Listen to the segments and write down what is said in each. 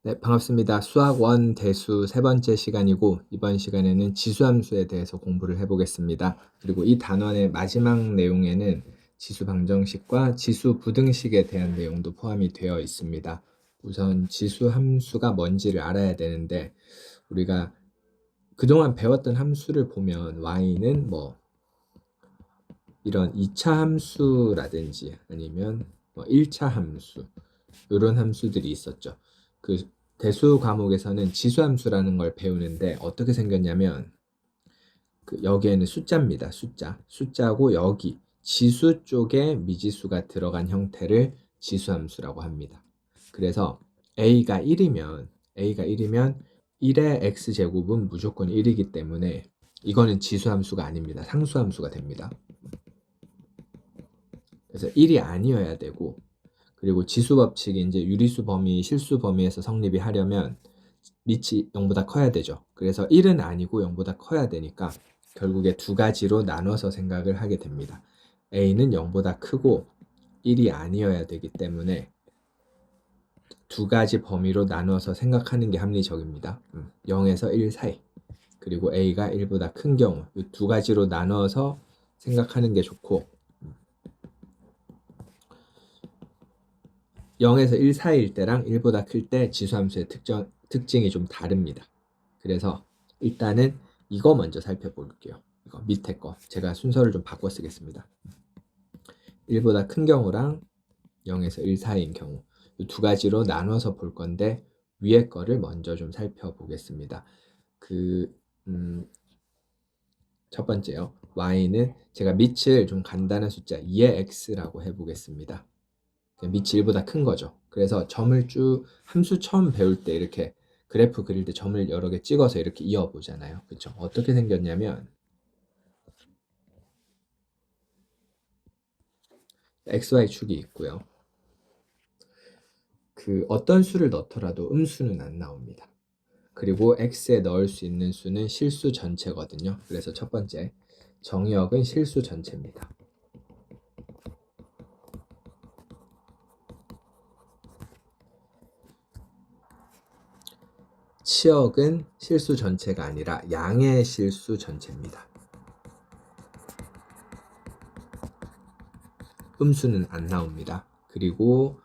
네, 반갑습니다. 수학 원 대수 세 번째 시간이고 이번 시간에는 지수함수에 대해서 공부를 해보겠습니다. 그리고 이 단원의 마지막 내용에는 지수 방정식과 지수 부등식에 대한 내용도 포함이 되어 있습니다. 우선 지수함수가 뭔지를 알아야 되는데 우리가 그동안 배웠던 함수를 보면 y는 뭐 이런 2차 함수라든지 아니면 뭐 1차 함수 이런 함수들이 있었죠. 그 대수 과목에서는 지수함수라는 걸 배우는데 어떻게 생겼냐면 여기에는 숫자입니다. 숫자고 여기 지수 쪽에 미지수가 들어간 형태를 지수함수라고 합니다. 그래서 a가 1이면 1의 x제곱은 무조건 1이기 때문에 이거는 지수함수가 아닙니다. 상수함수가 됩니다. 그래서 1이 아니어야 되고, 그리고 지수 법칙이 이제 유리수 범위, 실수 범위에서 성립이 하려면 밑이 0보다 커야 되죠. 그래서 1은 아니고 0보다 커야 되니까 결국에 두 가지로 나눠서 생각을 하게 됩니다. a는 0보다 크고 1이 아니어야 되기 때문에 두 가지 범위로 나눠서 생각하는 게 합리적입니다. 0에서 1 사이. 그리고 a가 1보다 큰 경우 이 두 가지로 나눠서 생각하는 게 좋고 0에서 1 사이일 때랑 1보다 클 때 지수함수의 특징이 좀 다릅니다. 그래서 일단은 이거 먼저 살펴볼게요. 이거 밑에 거 제가 순서를 좀 바꿔 쓰겠습니다. 1보다 큰 경우랑 0에서 1 사이인 경우 이 두 가지로 나눠서 볼 건데 위에 거를 먼저 좀 살펴보겠습니다. 첫 번째요. y는 제가 밑을 좀 간단한 숫자 2의 x라고 해보겠습니다. 밑이 1보다 큰 거죠. 그래서 점을 쭉 함수 처음 배울 때 이렇게 그래프 그릴 때 점을 여러 개 찍어서 이렇게 이어보잖아요. 그렇죠? 어떻게 생겼냐면 XY축이 있고요. 어떤 수를 넣더라도 음수는 안 나옵니다. 그리고 X에 넣을 수 있는 수는 실수 전체거든요. 그래서 첫 번째, 정의역은 실수 전체입니다. 치역은 실수 전체가 아니라 양의 실수 전체입니다. 음수는 안 나옵니다. 그리고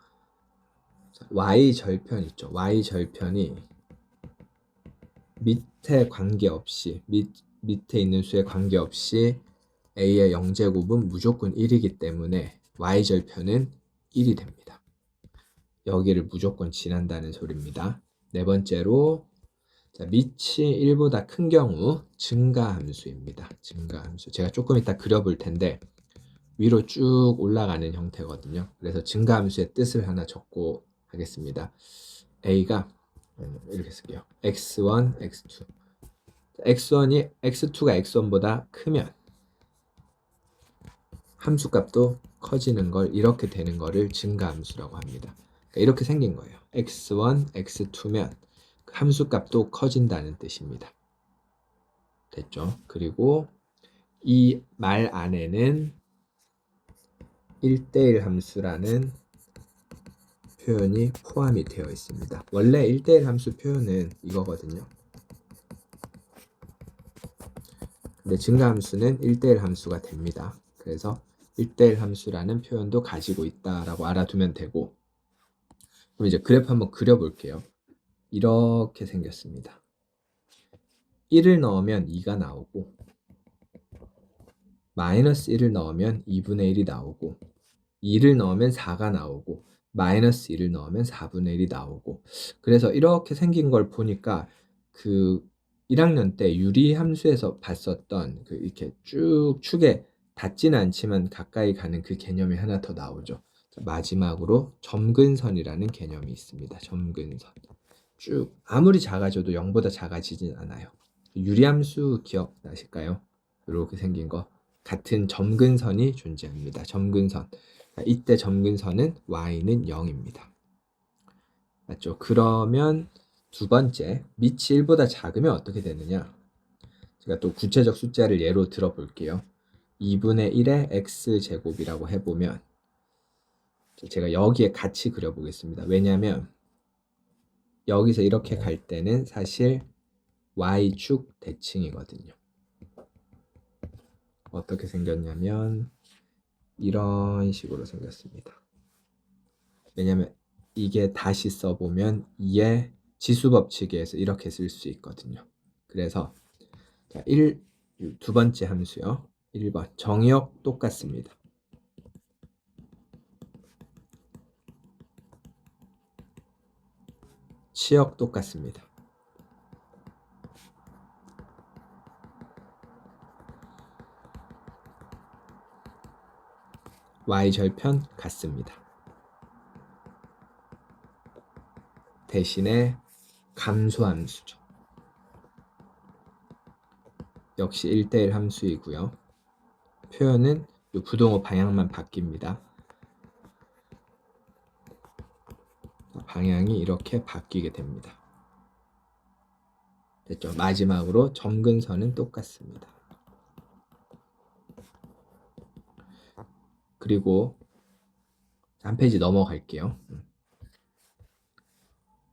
y절편 있죠. y절편이 밑에 관계없이 밑에 있는 수에 관계없이 a의 0제곱은 무조건 1이기 때문에 y절편은 1이 됩니다. 여기를 무조건 지난다는 소리입니다. 네 번째로 밑이 1보다 큰 경우 증가함수입니다. 증가함수. 제가 조금 이따 그려볼 텐데 위로 쭉 올라가는 형태거든요. 그래서 증가함수의 뜻을 하나 적고 하겠습니다. a가 이렇게 쓸게요. x1, x2. x2가 x1보다 크면 함수값도 커지는 걸 이렇게 되는 거를 증가함수라고 합니다. 그러니까 이렇게 생긴 거예요. x1, x2면 함수값도 커진다는 뜻입니다. 됐죠? 그리고 이 말 안에는 1대1 함수라는 표현이 포함이 되어 있습니다. 원래 1대1 함수 표현은 이거거든요. 근데 증가함수는 1대1 함수가 됩니다. 그래서 1대1 함수라는 표현도 가지고 있다라고 알아두면 되고, 그럼 이제 그래프 한번 그려볼게요. 이렇게 생겼습니다. 1을 넣으면 2가 나오고 마이너스 1을 넣으면 2분의 1이 나오고 2를 넣으면 4가 나오고 마이너스 1을 넣으면 4분의 1이 나오고, 그래서 이렇게 생긴 걸 보니까 1학년 때 유리함수에서 봤었던 이렇게 쭉 축에 닿지는 않지만 가까이 가는 그 개념이 하나 더 나오죠. 마지막으로 점근선이라는 개념이 있습니다. 점근선. 쭉 아무리 작아져도 0보다 작아지진 않아요. 유리함수 기억나실까요? 이렇게 생긴 거. 같은 점근선이 존재합니다. 점근선. 이때 점근선은 y는 0입니다. 맞죠? 그러면 두 번째, 밑이 1보다 작으면 어떻게 되느냐? 제가 또 구체적 숫자를 예로 들어볼게요. 2분의 1의 x제곱이라고 해보면 제가 여기에 같이 그려보겠습니다. 왜냐하면 여기서 이렇게 갈 때는 사실 y축 대칭이거든요. 어떻게 생겼냐면 이런 식으로 생겼습니다. 왜냐면 이게 다시 써보면 2의 지수 법칙에 의해서 이렇게 쓸 수 있거든요. 그래서 자, 두 번째 함수요. 1번 정의역 똑같습니다. 치역 똑같습니다. y절편 같습니다. 대신에 감소함수죠. 역시 1대1 함수이고요. 표현은 이 부동호 방향만 바뀝니다. 방향이 이렇게 바뀌게 됩니다. 됐죠? 마지막으로 점근선은 똑같습니다. 그리고 한 페이지 넘어갈게요.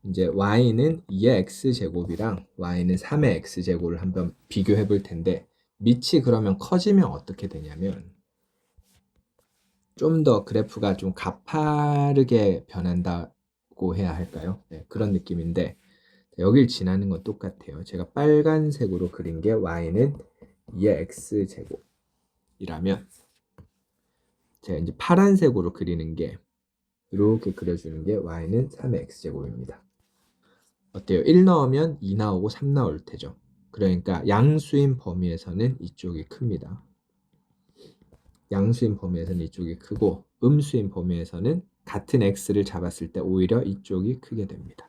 이제 y는 2의 x제곱이랑 y는 3의 x제곱을 한번 비교해 볼 텐데 밑이 그러면 커지면 어떻게 되냐면 좀 더 그래프가 좀 가파르게 변한다고 해야 할까요? 네, 그런 느낌인데 여길 지나는 건 똑같아요. 제가 빨간색으로 그린 게 y는 2의 x제곱이라면 제가 이제 파란색으로 그리는 게 이렇게 그려주는 게 y는 3의 x제곱입니다. 어때요? 1 넣으면 2 나오고 3 나올 테죠. 그러니까 양수인 범위에서는 이쪽이 큽니다. 양수인 범위에서는 이쪽이 크고 음수인 범위에서는 같은 x를 잡았을 때 오히려 이쪽이 크게 됩니다.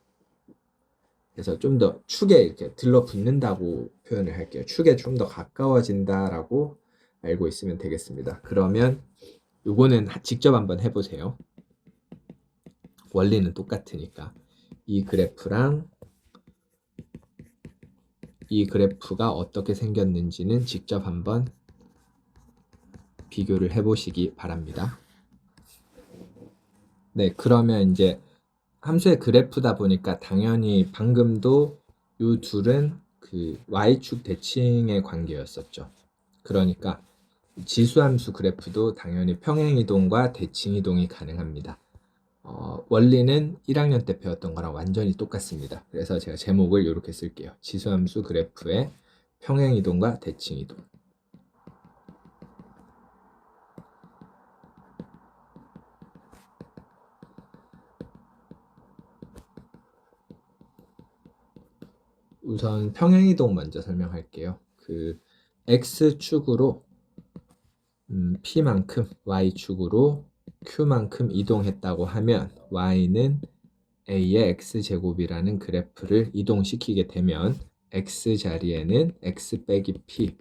그래서 좀 더 축에 이렇게 들러붙는다고 표현을 할게요. 축에 좀 더 가까워진다라고 알고 있으면 되겠습니다. 그러면 요거는 직접 한번 해보세요. 원리는 똑같으니까 이 그래프랑 이 그래프가 어떻게 생겼는지는 직접 한번 비교를 해보시기 바랍니다. 네, 그러면 이제 함수의 그래프다 보니까 당연히 방금도 이 둘은 그 y축 대칭의 관계였었죠. 그러니까 지수함수 그래프도 당연히 평행이동과 대칭이동이 가능합니다. 원리는 1학년 때 배웠던 거랑 완전히 똑같습니다. 그래서 제가 제목을 이렇게 쓸게요. 지수함수 그래프의 평행이동과 대칭이동. 우선 평행이동 먼저 설명할게요. 그 x축으로 p만큼 y축으로 q만큼 이동했다고 하면 y는 a의 x제곱이라는 그래프를 이동시키게 되면 x 자리에는 x 빼기 p,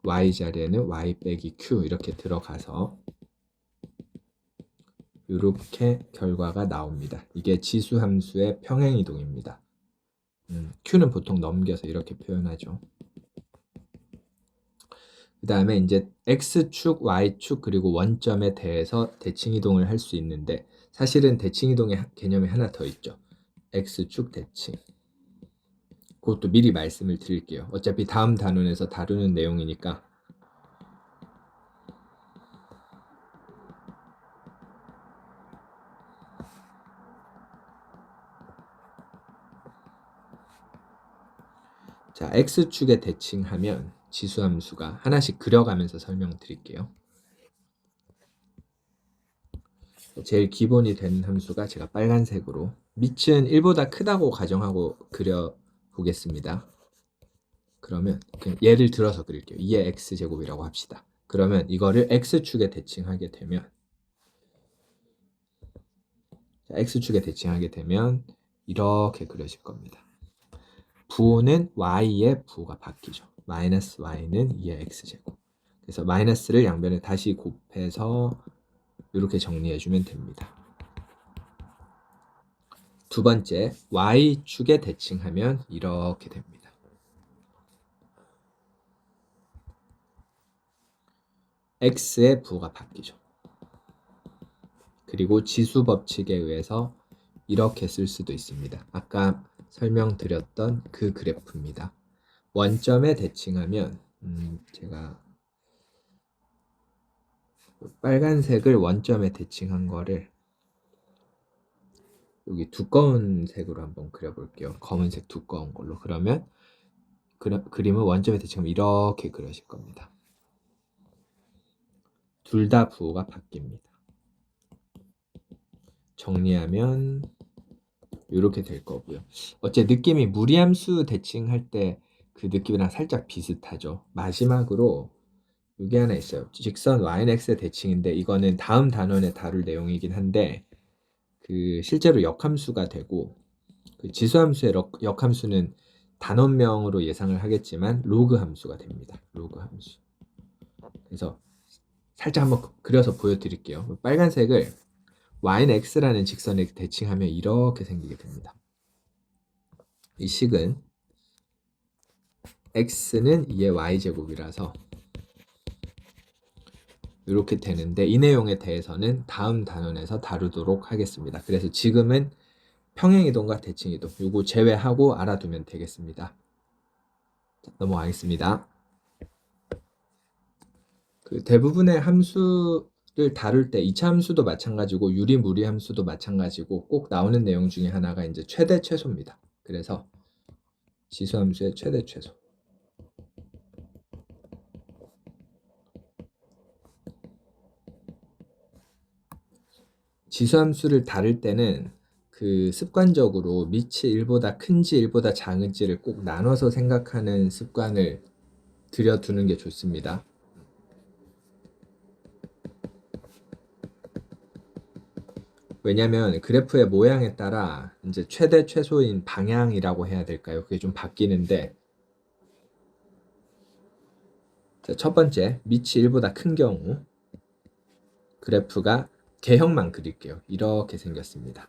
y 자리에는 y 빼기 q 이렇게 들어가서 이렇게 결과가 나옵니다. 이게 지수함수의 평행이동입니다. q는 보통 넘겨서 이렇게 표현하죠. 그 다음에 이제 x축, y축 그리고 원점에 대해서 대칭이동을 할 수 있는데 사실은 대칭이동의 개념이 하나 더 있죠. x축 대칭. 그것도 미리 말씀을 드릴게요. 어차피 다음 단원에서 다루는 내용이니까. 자, x축에 대칭하면 지수함수가 하나씩 그려가면서 설명드릴게요. 제일 기본이 되는 함수가 제가 빨간색으로 밑은 1보다 크다고 가정하고 그려보겠습니다. 그러면 예를 들어서 그릴게요. 2의 x제곱이라고 합시다. 그러면 이거를 x축에 대칭하게 되면 x축에 대칭하게 되면 이렇게 그려질 겁니다. 부호는 y의 부호가 바뀌죠. 마이너스 y는 2의 x제곱. 그래서 마이너스를 양변에 다시 곱해서 이렇게 정리해주면 됩니다. 두 번째, y축에 대칭하면 이렇게 됩니다. x의 부호가 바뀌죠. 그리고 지수 법칙에 의해서 이렇게 쓸 수도 있습니다. 아까 설명드렸던 그 그래프입니다. 원점에 대칭하면 제가 빨간색을 원점에 대칭한 거를 여기 두꺼운 색으로 한번 그려볼게요. 검은색 두꺼운 걸로. 그러면 그림을 원점에 대칭하면 이렇게 그려질 겁니다. 둘 다 부호가 바뀝니다. 정리하면 이렇게 될 거고요. 어째 느낌이 무리함수 대칭할 때 그 느낌이랑 살짝 비슷하죠. 마지막으로 이게 하나 있어요. 직선 yx의 대칭인데 이거는 다음 단원에 다룰 내용이긴 한데 그 실제로 역함수가 되고 그 지수함수의 역함수는 단원명으로 예상을 하겠지만 로그 함수가 됩니다. 로그 함수. 그래서 살짝 한번 그려서 보여드릴게요. 빨간색을 yx라는 직선에 대칭하면 이렇게 생기게 됩니다. 이 식은 x는 2의 y제곱이라서 이렇게 되는데 이 내용에 대해서는 다음 단원에서 다루도록 하겠습니다. 그래서 지금은 평행이동과 대칭이동 요거 제외하고 알아두면 되겠습니다. 자, 넘어가겠습니다. 그 대부분의 함수를 다룰 때 2차 함수도 마찬가지고 유리무리 함수도 마찬가지고 꼭 나오는 내용 중에 하나가 이제 최대 최소입니다. 그래서 지수함수의 최대 최소. 지수함수를 다룰 때는 그 습관적으로 밑이 1보다 큰지 1보다 작은지를 꼭 나눠서 생각하는 습관을 들여두는 게 좋습니다. 왜냐면 그래프의 모양에 따라 이제 최대 최소인 방향이라고 해야 될까요? 그게 좀 바뀌는데 자, 첫 번째 밑이 1보다 큰 경우 그래프가 개형만 그릴게요. 이렇게 생겼습니다.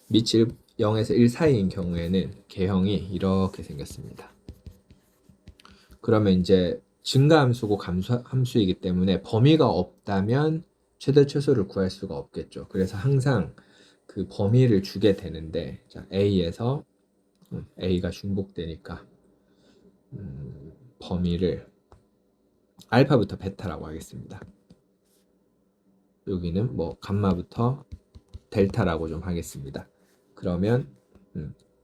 밑이 0에서 1 사이인 경우에는 개형이 이렇게 생겼습니다. 그러면 이제 증가함수고 감소함수이기 때문에 범위가 없다면 최대 최소를 구할 수가 없겠죠. 그래서 항상 그 범위를 주게 되는데 자, A에서 A가 중복되니까 범위를 알파부터 베타라고 하겠습니다. 여기는 뭐 감마부터 델타라고 좀 하겠습니다. 그러면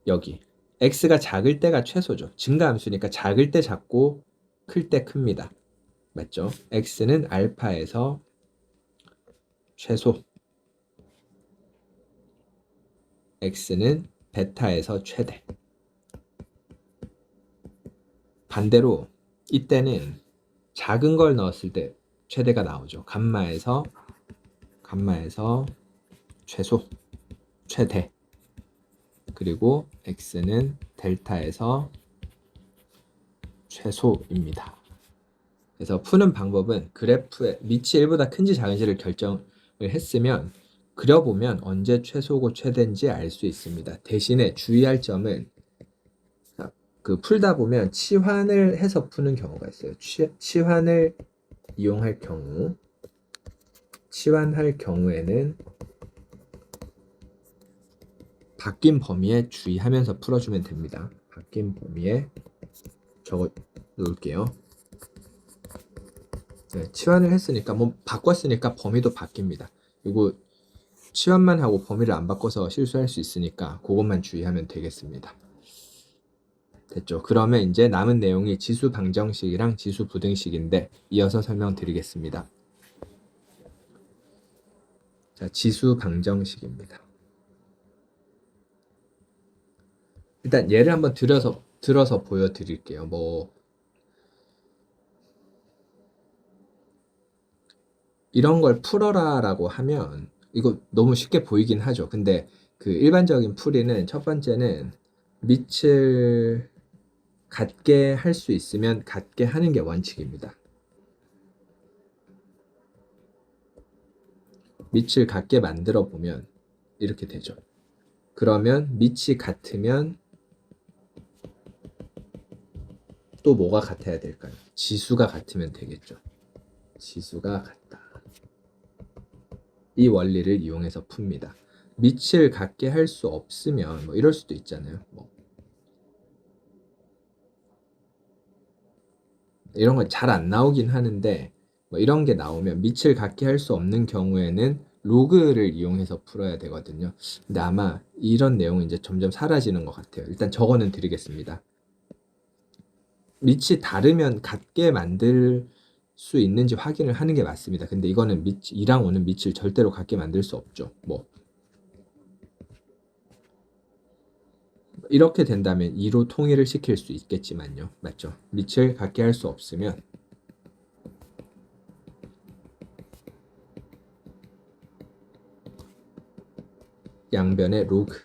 여기 x가 작을 때가 최소죠. 증가함수니까 작을 때 작고 클 때 큽니다. 맞죠? x는 알파에서 최소, x는 베타에서 최대. 반대로 이때는 작은 걸 넣었을 때 최대가 나오죠. 감마에서 최소, 최대. 그리고 x는 델타에서 최소입니다. 그래서 푸는 방법은 그래프의 밑이 1보다 큰지 작은지를 결정을 했으면 그려보면 언제 최소고 최대인지 알 수 있습니다. 대신에 주의할 점은 그 풀다 보면 치환을 해서 푸는 경우가 있어요. 치환을 이용할 경우 치환할 경우에는 바뀐 범위에 주의하면서 풀어주면 됩니다. 바뀐 범위에 적어 놓을게요. 네, 치환을 했으니까 뭐 바꿨으니까 범위도 바뀝니다. 이거 치환만 하고 범위를 안 바꿔서 실수할 수 있으니까 그것만 주의하면 되겠습니다. 됐죠? 그러면 이제 남은 내용이 지수 방정식이랑 지수 부등식인데 이어서 설명드리겠습니다. 자, 지수 방정식입니다. 일단 예를 한번 들어서 보여드릴게요. 뭐 이런 걸 풀어라라고 하면 이거 너무 쉽게 보이긴 하죠. 근데 그 일반적인 풀이는 첫 번째는 밑을 같게 할 수 있으면 같게 하는 게 원칙입니다. 밑을 같게 만들어 보면 이렇게 되죠. 그러면 밑이 같으면 또 뭐가 같아야 될까요? 지수가 같으면 되겠죠. 지수가 같다. 이 원리를 이용해서 풉니다. 밑을 같게 할 수 없으면 뭐 이럴 수도 있잖아요. 뭐 이런 건 잘 안 나오긴 하는데 뭐 이런 게 나오면 밑을 같게 할 수 없는 경우에는 로그를 이용해서 풀어야 되거든요. 근데 아마 이런 내용은 이제 점점 사라지는 것 같아요. 일단 저거는 드리겠습니다. 밑이 다르면 같게 만들 수 있는지 확인을 하는 게 맞습니다. 근데 이거는 밑 2랑 5는 밑을 절대로 같게 만들 수 없죠. 뭐 이렇게 된다면 2로 통일을 시킬 수 있겠지만요. 맞죠? 밑을 같게 할 수 없으면 양변의 로그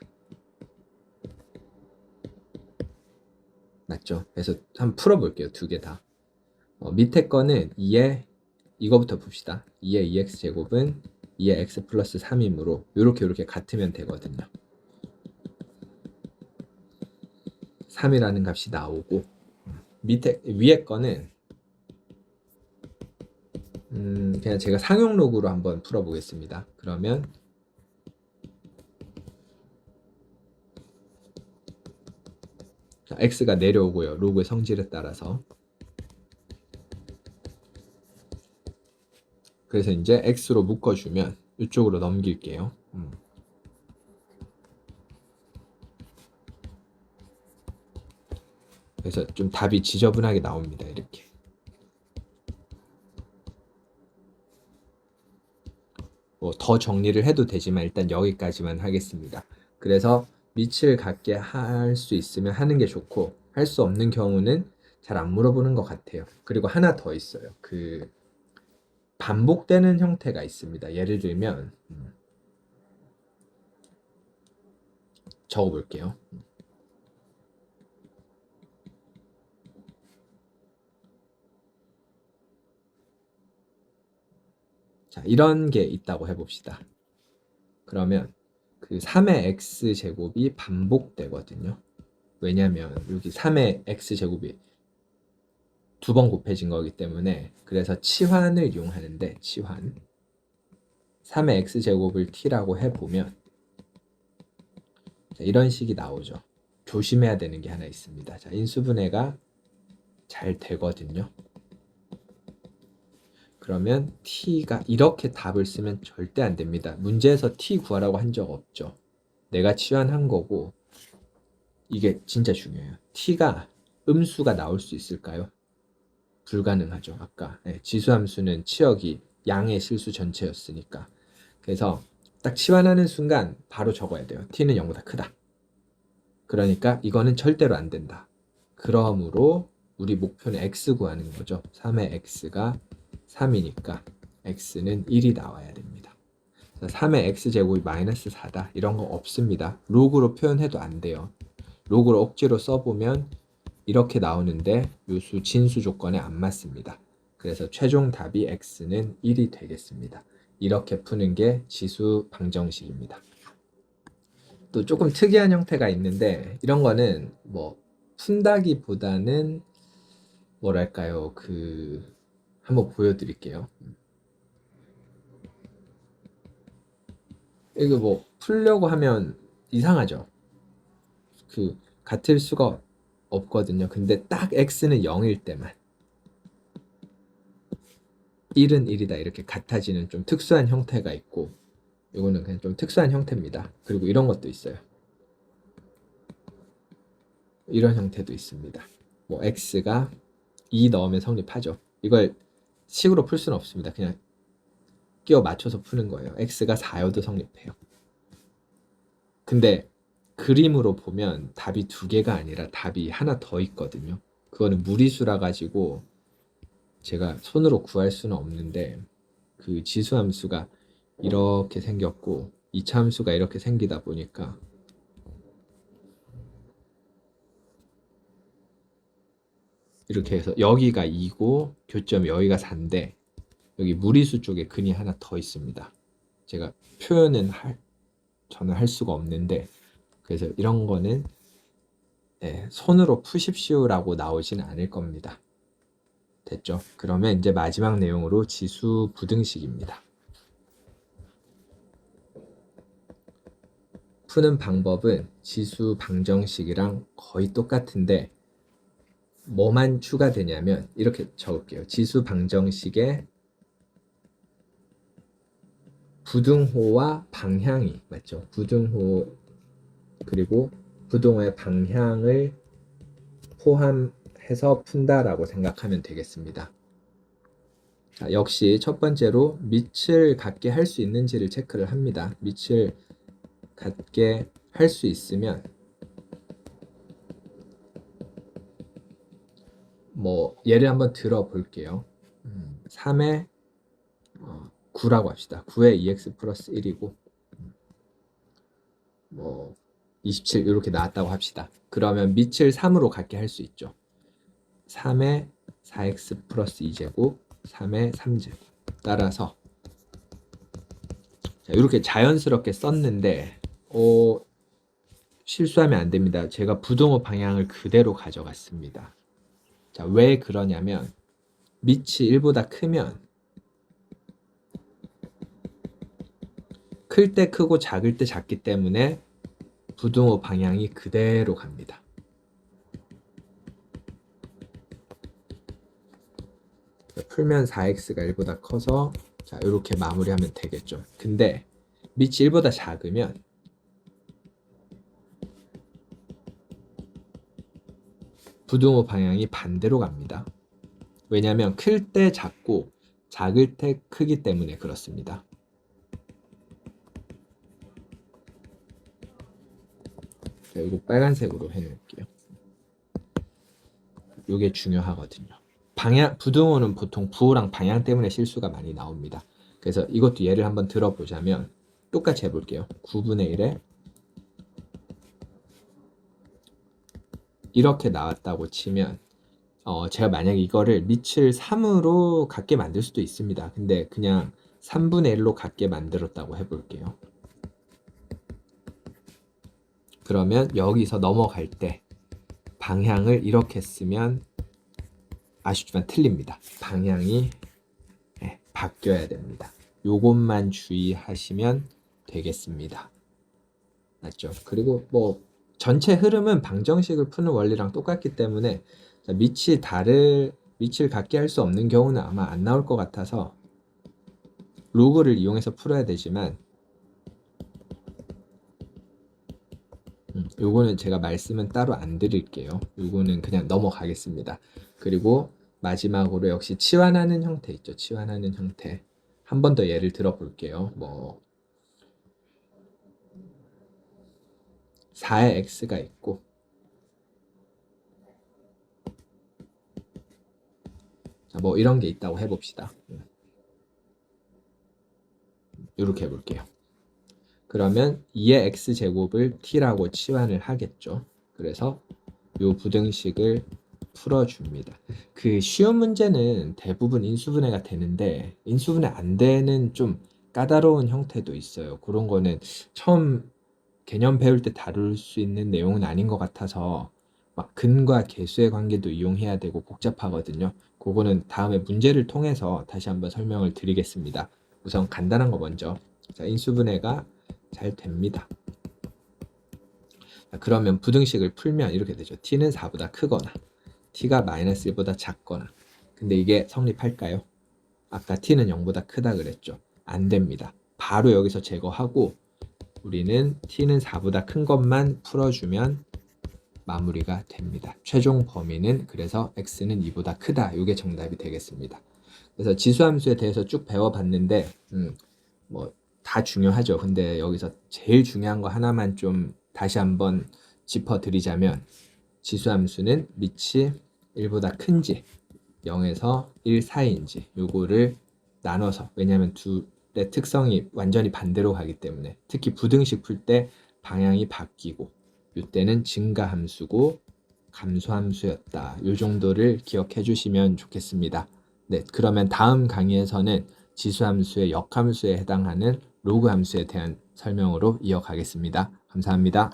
맞죠? 그래서 한번 풀어볼게요. 두 개 다. 밑에 거는 2의 이거부터 봅시다. 2의 2x 제곱은 2의 x 플러스 3이므로 이렇게 같으면 되거든요. 3이라는 값이 나오고 밑에 위에 거는 그냥 제가 상용 로그로 한번 풀어보겠습니다. 그러면 x가 내려오고요. 로그의 성질에 따라서. 그래서 이제 x로 묶어주면 이쪽으로 넘길게요. 그래서 좀 답이 지저분하게 나옵니다. 이렇게. 뭐 더 정리를 해도 되지만 일단 여기까지만 하겠습니다. 그래서 밑을 같게 할 수 있으면 하는 게 좋고 할 수 없는 경우는 잘 안 물어보는 것 같아요. 그리고 하나 더 있어요. 그 반복되는 형태가 있습니다. 예를 들면 적어볼게요. 자, 이런 게 있다고 해봅시다. 그러면 그 3의 x제곱이 반복되거든요. 왜냐면 여기 3의 x제곱이 두 번 곱해진 거기 때문에 그래서 치환을 이용하는데 치환 3의 x제곱을 t라고 해보면 자, 이런 식이 나오죠. 조심해야 되는 게 하나 있습니다. 자, 인수분해가 잘 되거든요. 그러면 t가 이렇게 답을 쓰면 절대 안 됩니다. 문제에서 t 구하라고 한 적 없죠. 내가 치환한 거고 이게 진짜 중요해요. t가 음수가 나올 수 있을까요? 불가능하죠. 아까 지수함수는 치역이 양의 실수 전체였으니까. 그래서 딱 치환하는 순간 바로 적어야 돼요. t는 0보다 크다. 그러니까 이거는 절대로 안 된다. 그러므로 우리 목표는 x 구하는 거죠. 3의 x가 3이니까 x는 1이 나와야 됩니다. 3의 x제곱이 마이너스 4다. 이런 거 없습니다. 로그로 표현해도 안 돼요. 로그로 억지로 써보면 이렇게 나오는데 요수 진수 조건에 안 맞습니다. 그래서 최종 답이 x는 1이 되겠습니다. 이렇게 푸는 게 지수 방정식입니다. 또 조금 특이한 형태가 있는데 이런 거는 뭐 푼다기보다는 뭐랄까요 한번 보여드릴게요. 이거 뭐 풀려고 하면 이상하죠. 같을 수가 없거든요. 근데 딱 x는 0일 때만 1은 1이다 이렇게 같아지는 좀 특수한 형태가 있고 이거는 그냥 좀 특수한 형태입니다. 그리고 이런 것도 있어요. 이런 형태도 있습니다. 뭐 x가 2 넣으면 성립하죠. 이걸 식으로 풀 수는 없습니다. 그냥 끼워 맞춰서 푸는 거예요. x가 4여도 성립해요. 근데 그림으로 보면 답이 두 개가 아니라 답이 하나 더 있거든요. 그거는 무리수라 가지고 제가 손으로 구할 수는 없는데 그 지수함수가 이렇게 생겼고 이차함수가 이렇게 생기다 보니까 이렇게 해서 여기가 2고 교점 여기가 4인데 여기 무리수 쪽에 근이 하나 더 있습니다. 제가 저는 할 수가 없는데 그래서 이런 거는 손으로 푸십시오라고 나오진 않을 겁니다. 됐죠? 그러면 이제 마지막 내용으로 지수 부등식입니다. 푸는 방법은 지수 방정식이랑 거의 똑같은데 뭐만 추가되냐면 이렇게 적을게요. 지수 방정식에 부등호와 방향이 맞죠? 부등호 그리고 부등호의 방향을 포함해서 푼다라고 생각하면 되겠습니다. 자, 역시 첫 번째로 밑을 갖게 할 수 있는지를 체크를 합니다. 밑을 갖게 할 수 있으면 뭐 예를 한번 들어 볼게요. 3에 9라고 합시다. 9에 2x 플러스 1이고 뭐 27 이렇게 나왔다고 합시다. 그러면 밑을 3으로 갖게 할 수 있죠. 3에 4x 플러스 2제곱 3에 3제곱 따라서 자, 이렇게 자연스럽게 썼는데 실수하면 안 됩니다. 제가 부등호 방향을 그대로 가져갔습니다. 자, 왜 그러냐면 밑이 1보다 크면 클 때 크고 작을 때 작기 때문에 부등호 방향이 그대로 갑니다. 풀면 4x가 1보다 커서 자, 이렇게 마무리하면 되겠죠. 근데 밑이 1보다 작으면 부등호 방향이 반대로 갑니다. 왜냐하면 클 때 작고 작을 때 크기 때문에 그렇습니다. 자, 이거 빨간색으로 해놓을게요. 이게 중요하거든요. 부등호는 보통 부호랑 방향 때문에 실수가 많이 나옵니다. 그래서 이것도 예를 한번 들어보자면 똑같이 해볼게요. 9분의 1에 이렇게 나왔다고 치면 제가 만약에 이거를 밑을 3으로 갖게 만들 수도 있습니다. 근데 그냥 3분의 1로 갖게 만들었다고 해볼게요. 그러면 여기서 넘어갈 때 방향을 이렇게 쓰면 아쉽지만 틀립니다. 방향이 바뀌어야 됩니다. 요것만 주의하시면 되겠습니다. 맞죠? 그리고 뭐 전체 흐름은 방정식을 푸는 원리랑 똑같기 때문에 밑을 갖게 할 수 없는 경우는 아마 안 나올 것 같아서 로그를 이용해서 풀어야 되지만 요거는 제가 말씀은 따로 안 드릴게요. 요거는 그냥 넘어가겠습니다. 그리고 마지막으로 역시 치환하는 형태 있죠. 치환하는 형태 한 번 더 예를 들어 볼게요. 뭐 4의 x가 있고 자, 뭐 이런 게 있다고 해봅시다. 이렇게 해볼게요. 그러면 2의 x제곱을 t라고 치환을 하겠죠. 그래서 요 부등식을 풀어줍니다. 그 쉬운 문제는 대부분 인수분해가 되는데 인수분해 안 되는 좀 까다로운 형태도 있어요. 그런 거는 처음 개념 배울 때 다룰 수 있는 내용은 아닌 것 같아서 막 근과 계수의 관계도 이용해야 되고 복잡하거든요. 그거는 다음에 문제를 통해서 다시 한번 설명을 드리겠습니다. 우선 간단한 거 먼저. 자, 인수분해가 잘 됩니다. 자, 그러면 부등식을 풀면 이렇게 되죠. t는 4보다 크거나 t가 마이너스 1보다 작거나. 근데 이게 성립할까요? 아까 t는 0보다 크다 그랬죠. 안 됩니다. 바로 여기서 제거하고 우리는 t는 4보다 큰 것만 풀어주면 마무리가 됩니다. 최종 범위는 그래서 x는 2보다 크다. 이게 정답이 되겠습니다. 그래서 지수함수에 대해서 쭉 배워봤는데 뭐 다 중요하죠. 근데 여기서 제일 중요한 거 하나만 좀 다시 한번 짚어드리자면 지수함수는 밑이 1보다 큰지 0에서 1 사이인지 요거를 나눠서 왜냐하면 둘의 특성이 완전히 반대로 가기 때문에 특히 부등식 풀 때 방향이 바뀌고 이때는 증가함수고 감소함수였다. 요 정도를 기억해 주시면 좋겠습니다. 네, 그러면 다음 강의에서는 지수함수의 역함수에 해당하는 로그함수에 대한 설명으로 이어가겠습니다. 감사합니다.